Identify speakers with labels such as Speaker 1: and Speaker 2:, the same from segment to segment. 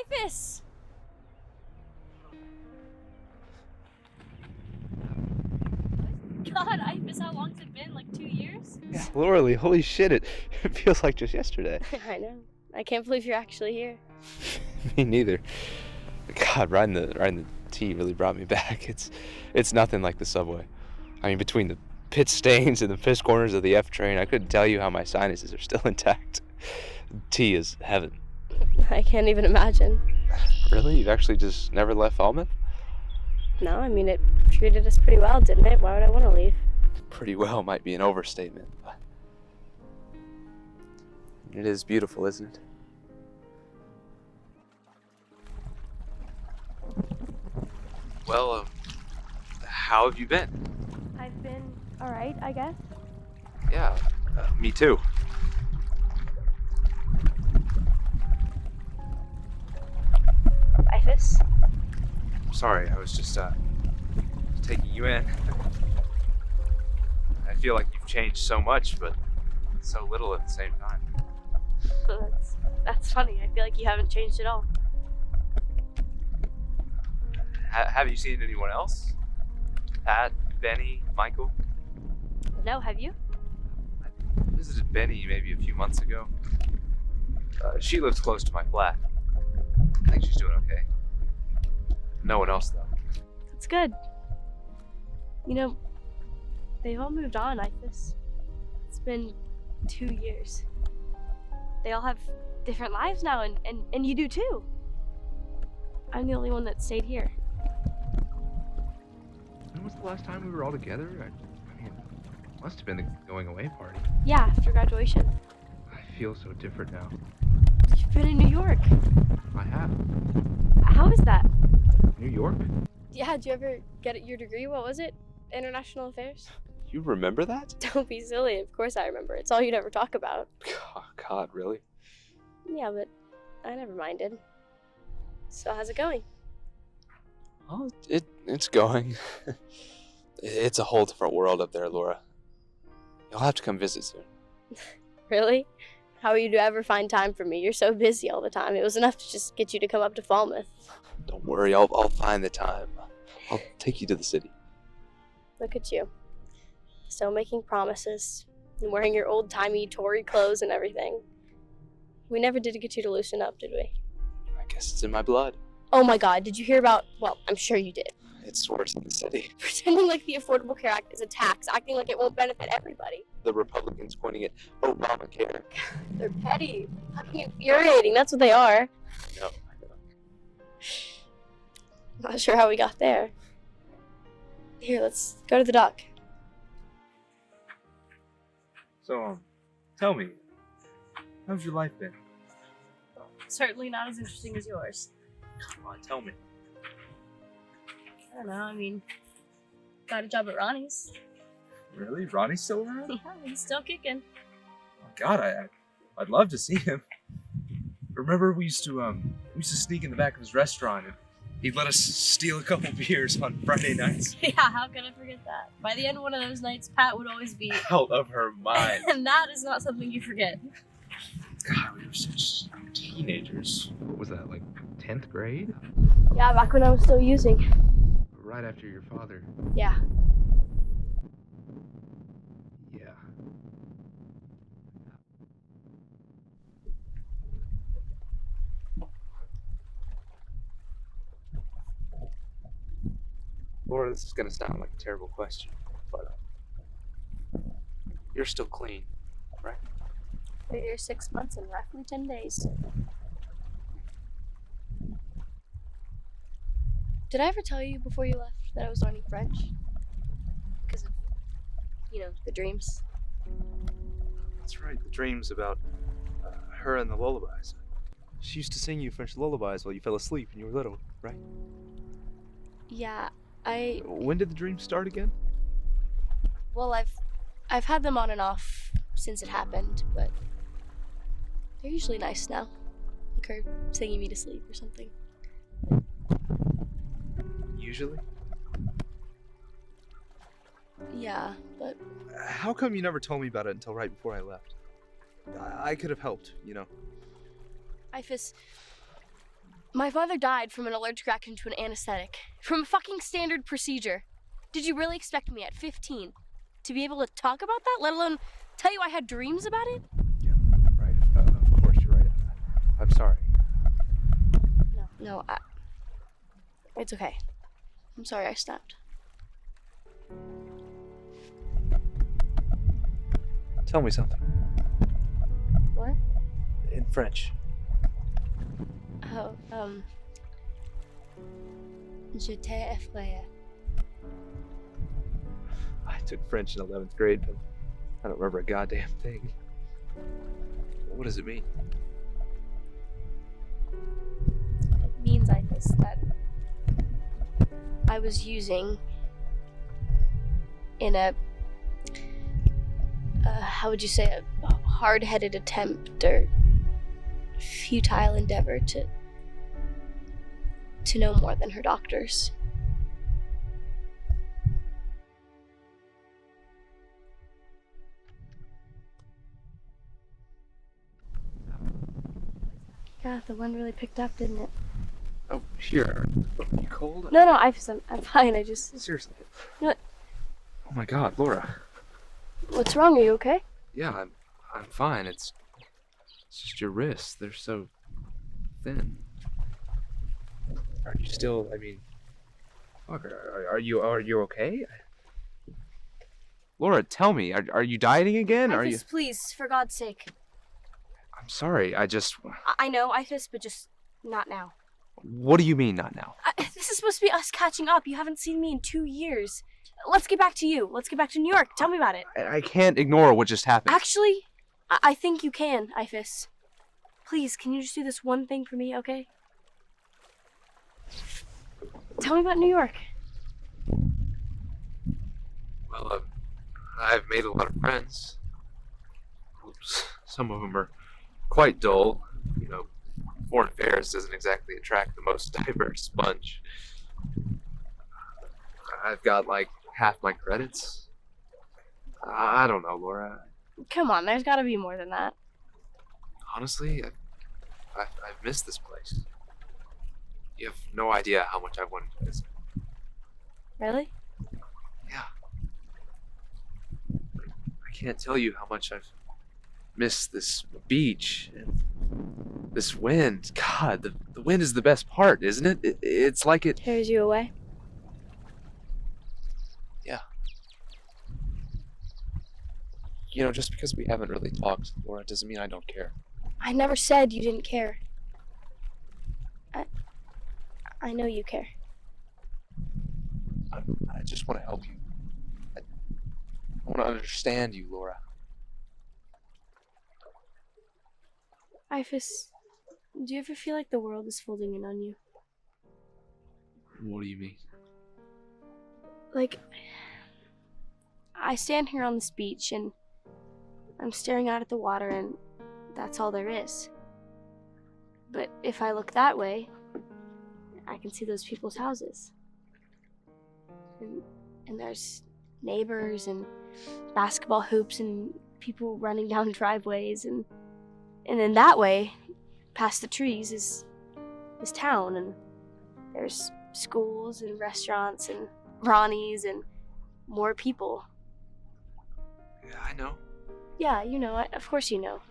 Speaker 1: Ifis! God, Ifis, how long's it been? Like 2 years?
Speaker 2: Yeah, literally, holy shit, it feels like just yesterday.
Speaker 1: I know. I can't believe you're actually here.
Speaker 2: Me neither. God, riding the T really brought me back. It's nothing like the subway. I mean, between the pit stains and the piss corners of the F train, I couldn't tell you how my sinuses are still intact. T is heaven.
Speaker 1: I can't even imagine.
Speaker 2: Really? You've actually just never left Falmouth?
Speaker 1: No, I mean, it treated us pretty well, didn't it? Why would I want to leave?
Speaker 2: Pretty well might be an overstatement, but it is beautiful, isn't it? Well, how have you been?
Speaker 1: I've been alright, I guess.
Speaker 2: Yeah, me too.
Speaker 1: Ifis?
Speaker 2: Sorry, I was just taking you in. I feel like you've changed so much, but so little at the same time.
Speaker 1: That's funny. I feel like you haven't changed at all.
Speaker 2: Have you seen anyone else? Pat, Benny, Michael?
Speaker 1: No, have you?
Speaker 2: I visited Benny maybe a few months ago. She lives close to my flat. I think she's doing okay. No one else, though.
Speaker 1: That's good. You know, they've all moved on, Ifis. It's been 2 years. They all have different lives now, and you do too. I'm the only one that stayed here.
Speaker 3: When was the last time we were all together? I mean, it must have been the going away party.
Speaker 1: Yeah, after graduation.
Speaker 3: I feel so different now.
Speaker 1: You've been in New York.
Speaker 3: I have.
Speaker 1: How is that?
Speaker 3: New York?
Speaker 1: Yeah, did you ever get your degree? What was it? International Affairs?
Speaker 2: You remember that?
Speaker 1: Don't be silly. Of course I remember. It's all you'd ever talk about.
Speaker 2: God, really?
Speaker 1: Yeah, but I never minded. So how's it going?
Speaker 2: Well, it's going. It's a whole different world up there, Laura. You'll have to come visit soon.
Speaker 1: Really? How are you to ever find time for me? You're so busy all the time. It was enough to just get you to come up to Falmouth.
Speaker 2: Don't worry, I'll find the time. I'll take you to the city.
Speaker 1: Look at you. Still making promises. And wearing your old-timey Tory clothes and everything. We never did get you to loosen up, did we?
Speaker 2: I guess it's in my blood.
Speaker 1: Oh my God, did you hear about, well, I'm sure you did.
Speaker 2: It's worse in the city.
Speaker 1: Pretending like the Affordable Care Act is a tax, acting like it won't benefit everybody.
Speaker 2: The Republicans pointing at Obamacare.
Speaker 1: They're petty, fucking infuriating, that's what they are.
Speaker 2: No, I know.
Speaker 1: Not sure how we got there. Here, let's go to the dock.
Speaker 4: So, tell me, how's your life been?
Speaker 1: Certainly not as interesting as yours.
Speaker 4: Come on, tell me.
Speaker 1: I don't know, I mean, got a job at Ronnie's.
Speaker 4: Really? Ronnie's still around?
Speaker 1: Yeah, he's still kicking.
Speaker 4: Oh, God, I'd love to see him. Remember we used to sneak in the back of his restaurant and he'd let us steal a couple beers on Friday nights.
Speaker 1: Yeah, how can I forget that? By the end of one of those nights, Pat would always be
Speaker 4: Out of her mind.
Speaker 1: and that is not something you forget.
Speaker 4: God, we were such teenagers.
Speaker 3: What was that, like 10th grade?
Speaker 1: Yeah, back when I was still using.
Speaker 3: Right after your father.
Speaker 1: Yeah.
Speaker 3: Yeah.
Speaker 2: Laura, this is gonna sound like a terrible question, but you're still clean, right?
Speaker 1: Been here 6 months and roughly 10 days. Did I ever tell you before you left that I was learning French? Because of, the dreams.
Speaker 5: That's right, the dreams about her and the lullabies. She used to sing you French lullabies while you fell asleep when you were little, right?
Speaker 1: Yeah,
Speaker 5: When did the dreams start again?
Speaker 1: well, I've had them on and off since it happened, but they're usually nice now. Like her singing me to sleep or something.
Speaker 5: Usually?
Speaker 1: Yeah, but
Speaker 5: How come you never told me about it until right before I left? I could have helped,
Speaker 1: Ifis, My father died from an allergic reaction to an anesthetic. From a fucking standard procedure. Did you really expect me at 15 to be able to talk about that, let alone tell you I had dreams about it?
Speaker 5: Yeah, right. Of course, you're right. I'm sorry.
Speaker 1: No, it's okay. I'm sorry I snapped.
Speaker 5: Tell me something.
Speaker 1: What?
Speaker 5: In French.
Speaker 1: Oh, Je t'ai effrayé.
Speaker 5: I took French in 11th grade, but I don't remember a goddamn thing. What does it mean?
Speaker 1: It means, I guess, that I was using in a, how would you say, a hard-headed attempt or futile endeavor to know more than her doctors. God, the wind really picked up, didn't it?
Speaker 5: Oh, here. Are you cold?
Speaker 1: No, I'm fine. I just.
Speaker 5: Seriously.
Speaker 1: What?
Speaker 5: Oh my God, Laura.
Speaker 1: What's wrong? Are you okay?
Speaker 5: Yeah, I'm fine. It's just your wrists. They're so thin. Are you still? I mean, fuck. Are you okay? Laura, tell me. Are you dieting again? Are you?
Speaker 1: Please, for God's sake.
Speaker 5: I'm sorry.
Speaker 1: I know, Ifis, but just not now.
Speaker 5: What do you mean, not now?
Speaker 1: This is supposed to be us catching up. You haven't seen me in 2 years. Let's get back to you. Let's get back to New York. Tell me about it.
Speaker 5: I can't ignore what just happened.
Speaker 1: Actually, I think you can, Ifis. Please, can you just do this one thing for me, okay? Tell me about New York.
Speaker 5: Well, I've made a lot of friends. Some of them are quite dull. You know, foreign affairs doesn't exactly attract the most diverse bunch. I've got like half my credits. I don't know, Laura.
Speaker 1: Come on, there's gotta be more than that.
Speaker 5: Honestly, I've missed this place. You have no idea how much I've wanted to visit.
Speaker 1: Really?
Speaker 5: Yeah. I can't tell you how much I've missed this beach and this wind. God, the wind is the best part, isn't it? It's like it...
Speaker 1: Carries you away?
Speaker 5: Yeah. You know, just because we haven't really talked, Laura, doesn't mean I don't care.
Speaker 1: I never said you didn't care. I know you care.
Speaker 5: I just want to help you. I want to understand you, Laura.
Speaker 1: Ifis, do you ever feel like the world is folding in on you?
Speaker 5: What do you mean?
Speaker 1: Like, I stand here on this beach and I'm staring out at the water and that's all there is. But if I look that way, I can see those people's houses. And there's neighbors and basketball hoops and people running down driveways and then that way, past the trees is town and there's schools and restaurants and Ronnies and more people.
Speaker 5: Yeah, I know.
Speaker 1: Yeah, you know, of course you know.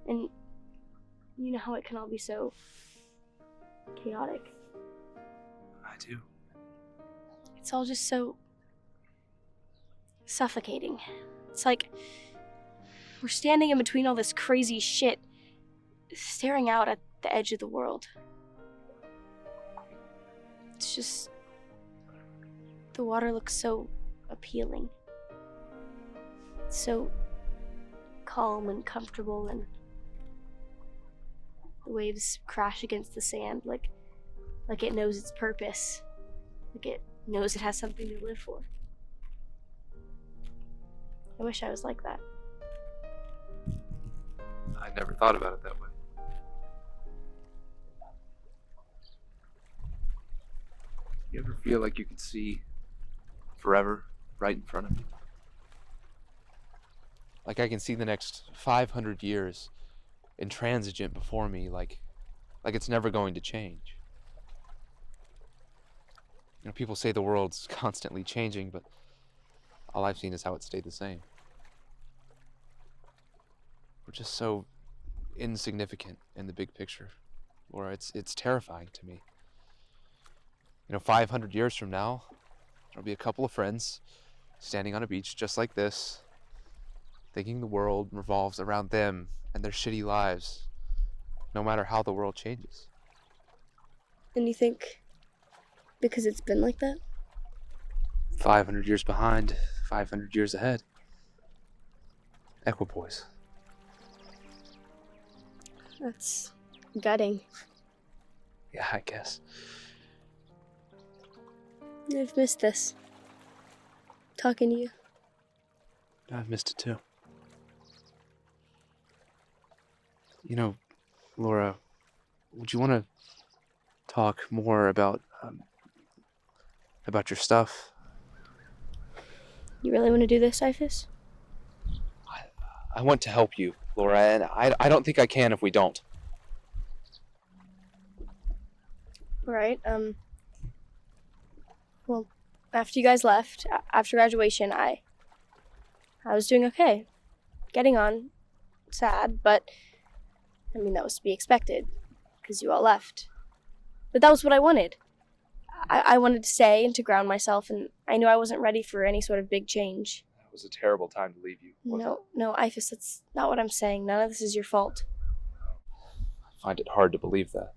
Speaker 1: And you know how it can all be so chaotic.
Speaker 5: I do.
Speaker 1: It's all just so suffocating. It's like we're standing in between all this crazy shit, staring out at the edge of the world. It's just... the water looks so appealing. It's so calm and comfortable, and the waves crash against the sand like it knows its purpose. Like it knows it has something to live for. I wish I was like that.
Speaker 5: I never thought about it that way. You ever feel like you could see forever right in front of you?
Speaker 2: Like I can see the next 500 years intransigent before me, like Like it's never going to change. You know, people say the world's constantly changing, but all I've seen is how it stayed the same. We're just so insignificant in the big picture, Laura. It's terrifying to me. You know, 500 years from now, there'll be a couple of friends standing on a beach just like this, thinking the world revolves around them and their shitty lives, no matter how the world changes.
Speaker 1: And you think because it's been like that?
Speaker 2: 500 years behind, 500 years ahead. Equipoise.
Speaker 1: That's gutting.
Speaker 2: Yeah, I guess.
Speaker 1: I've missed this. Talking to you.
Speaker 2: I've missed it too. You know, Laura, would you want to talk more about your stuff?
Speaker 1: You really want to do this, Ifis?
Speaker 2: I want to help you, Laura, and I don't think I can if we don't.
Speaker 1: Alright, well, after you guys left, after graduation, I was doing okay. Getting on. Sad, but, I mean, that was to be expected, because you all left. But that was what I wanted. I wanted to stay and to ground myself, and I knew I wasn't ready for any sort of big change.
Speaker 2: It was a terrible time to leave you.
Speaker 1: No, Ifis, that's not what I'm saying. None of this is your fault.
Speaker 2: I find it hard to believe that.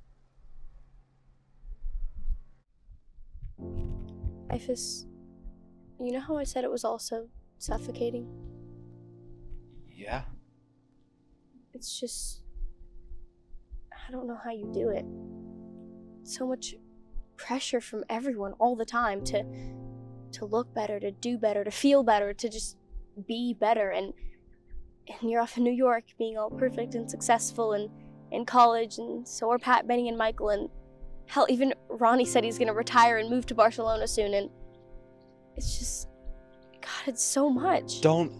Speaker 1: Ifis, you know how I said it was all so suffocating?
Speaker 2: Yeah?
Speaker 1: It's just, I don't know how you do it. So much pressure from everyone all the time to look better, to do better, to feel better, to just be better. And you're off in New York being all perfect and successful and in college, and so are Pat, Benny, and Michael, and hell, even Ronnie said he's gonna retire and move to Barcelona soon, and it's just, God, it's so much.
Speaker 2: Don't...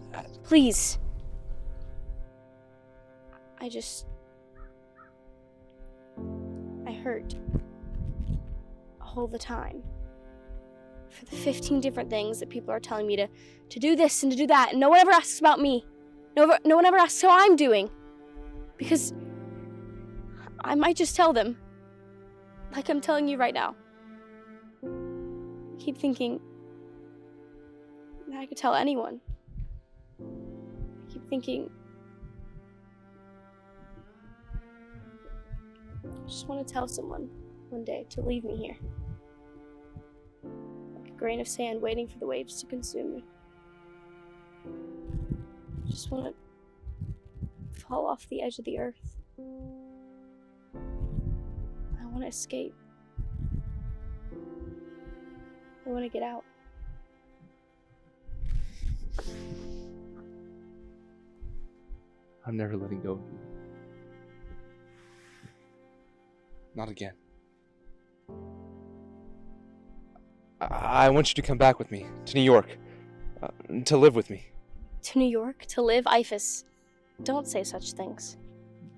Speaker 1: Please. I hurt. All the time. For the 15 different things that people are telling me to do this and to do that, and no one ever asks about me. No one ever asks how I'm doing. Because I might just tell them. Like I'm telling you right now. I keep thinking that I could tell anyone. I keep thinking I just want to tell someone one day to leave me here. Like a grain of sand waiting for the waves to consume me. I just want to fall off the edge of the earth. I want to escape. I want to get out.
Speaker 2: I'm never letting go of you. Not again. I want you to come back with me to New York, to live with me.
Speaker 1: To New York? To live? Ifis, don't say such things.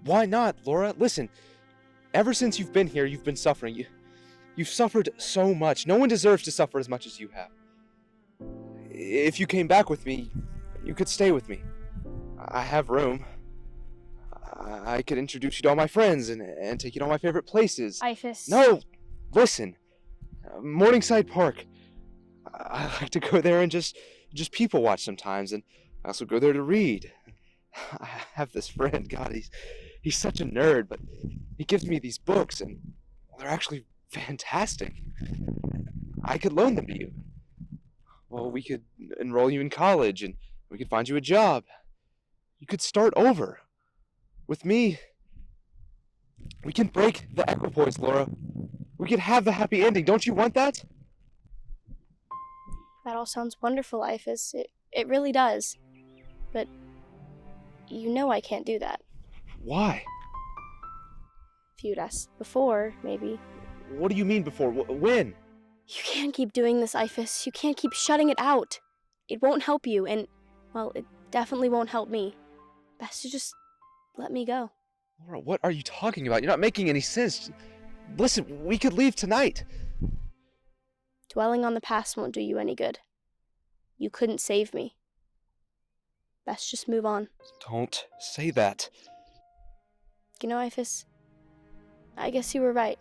Speaker 2: Why not, Laura? Listen, ever since you've been here, you've been suffering. You've suffered so much. No one deserves to suffer as much as you have. If you came back with me, you could stay with me. I have room. I could introduce you to all my friends and take you to all my favorite places.
Speaker 1: Ifis.
Speaker 2: No, listen. Morningside Park. I like to go there and just people watch sometimes, and I also go there to read. I have this friend, God, he's such a nerd, but he gives me these books, and they're actually fantastic. I could loan them to you. Well, we could enroll you in college, and we could find you a job. You could start over. With me, we can break the equipoise, Laura. We could have the happy ending. Don't you want that?
Speaker 1: That all sounds wonderful, Ifis. It really does. But you know I can't do that.
Speaker 2: Why?
Speaker 1: If you'd asked before, maybe.
Speaker 2: What do you mean before? When?
Speaker 1: You can't keep doing this, Ifis. You can't keep shutting it out. It won't help you, and, well, it definitely won't help me. Best to just let me go.
Speaker 2: Laura, what are you talking about? You're not making any sense. Listen, we could leave tonight.
Speaker 1: Dwelling on the past won't do you any good. You couldn't save me. Best just move on.
Speaker 2: Don't say that.
Speaker 1: You know, Ifis, I guess you were right.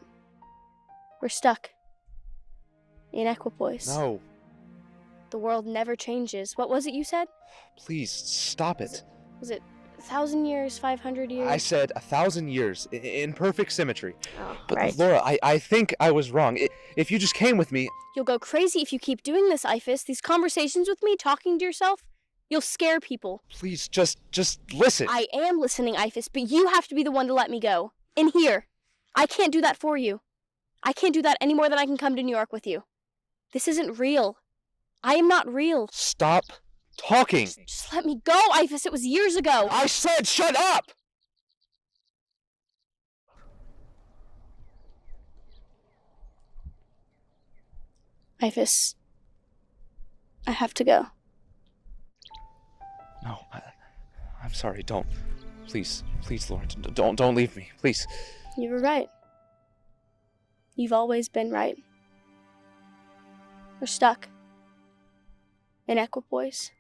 Speaker 1: We're stuck. In Equipoise.
Speaker 2: No,
Speaker 1: The world never changes. What was it you said?
Speaker 2: please stop it.
Speaker 1: Was it 1,000 years, 500 years?
Speaker 2: I said 1,000 years in perfect symmetry.
Speaker 1: Oh,
Speaker 2: But
Speaker 1: right.
Speaker 2: Laura, I think I was wrong. If you just came with me,
Speaker 1: You'll go crazy if you keep doing this, Ifis. These conversations with me, talking to yourself, you'll scare people.
Speaker 2: please just listen.
Speaker 1: I am listening, Ifis, but you have to be the one to let me go. In here. I can't do that for you. I can't do that any more than I can come to New York with you. This isn't real. I am not real.
Speaker 2: Stop talking.
Speaker 1: Just let me go, Ifis. It was years ago.
Speaker 2: I said shut up!
Speaker 1: Ifis, I have to go.
Speaker 2: No, I'm sorry. Don't. Please, Laura, don't leave me. Please.
Speaker 1: You were right. You've always been right. We're stuck. In Equipoise.